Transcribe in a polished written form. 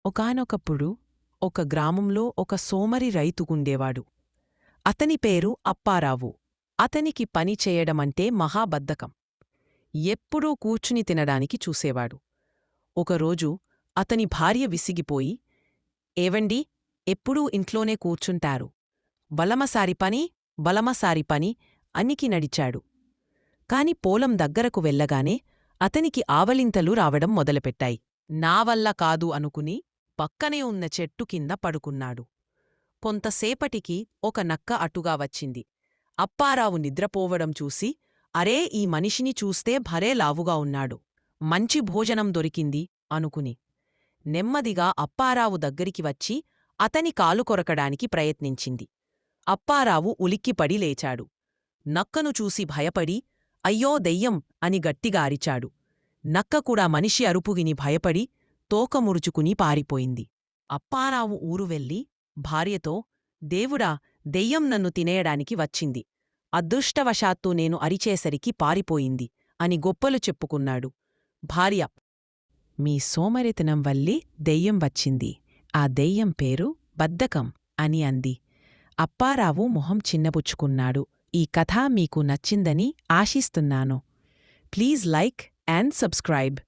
ఒకానొకప్పుడు ఒక గ్రామంలో ఒక సోమరి రైతుగుండేవాడు. అతని పేరు అప్పారావు. అతనికి పని చేయడమంటే మహాబద్ధకం. ఎప్పుడూ కూర్చుని తినడానికి చూసేవాడు. ఒకరోజు అతని భార్య విసిగిపోయి, ఏవండీ, ఎప్పుడూ ఇంట్లోనే కూర్చుంటారు, బలమసారి పని, బలమసారి పని అనికి నడిచాడు. కాని పొలం దగ్గరకు వెళ్ళగానే అతనికి ఆవలింతలు రావడం మొదలుపెట్టాయి. నావల్ల కాదు అనుకుని పక్కనే ఉన్న చెట్టు కింద పడుకున్నాడు. కొంతసేపటికి ఒక నక్క అటుగా వచ్చింది. అప్పారావు నిద్రపోవడం చూసి, అరే, ఈ మనిషిని చూస్తే భలే లావుగా ఉన్నాడు, మంచి భోజనం దొరికింది అనుకుని నెమ్మదిగా అప్పారావు దగ్గరికి వచ్చి అతని కాలు కొరకడానికి ప్రయత్నించింది. అప్పారావు ఉలిక్కిపడి లేచాడు. నక్కను చూసి భయపడి, అయ్యో దెయ్యం అని గట్టిగా అరిచాడు. నక్క కూడా మనిషి అరుపుగిని భయపడి తోక ముడుచుకుని పారిపోయింది. అప్పారావు ఊరు వెళ్ళి భార్యతో, దేవుడా, దెయ్యం నన్ను తినేయడానికి వచ్చింది, అదృష్టవశాత్తు నేను అరిచేసరికి పారిపోయింది అని గొప్పలు చెప్పుకున్నాడు. భార్య, మీ సోమరితనం వల్లే దెయ్యం వచ్చింది, ఆ దెయ్యం పేరు బద్ధకం అని అంది. అప్పారావు మొహం చిన్నబుచ్చుకున్నాడు. ఈ కథ మీకు నచ్చిందని ఆశిస్తున్నాను. Please like and subscribe.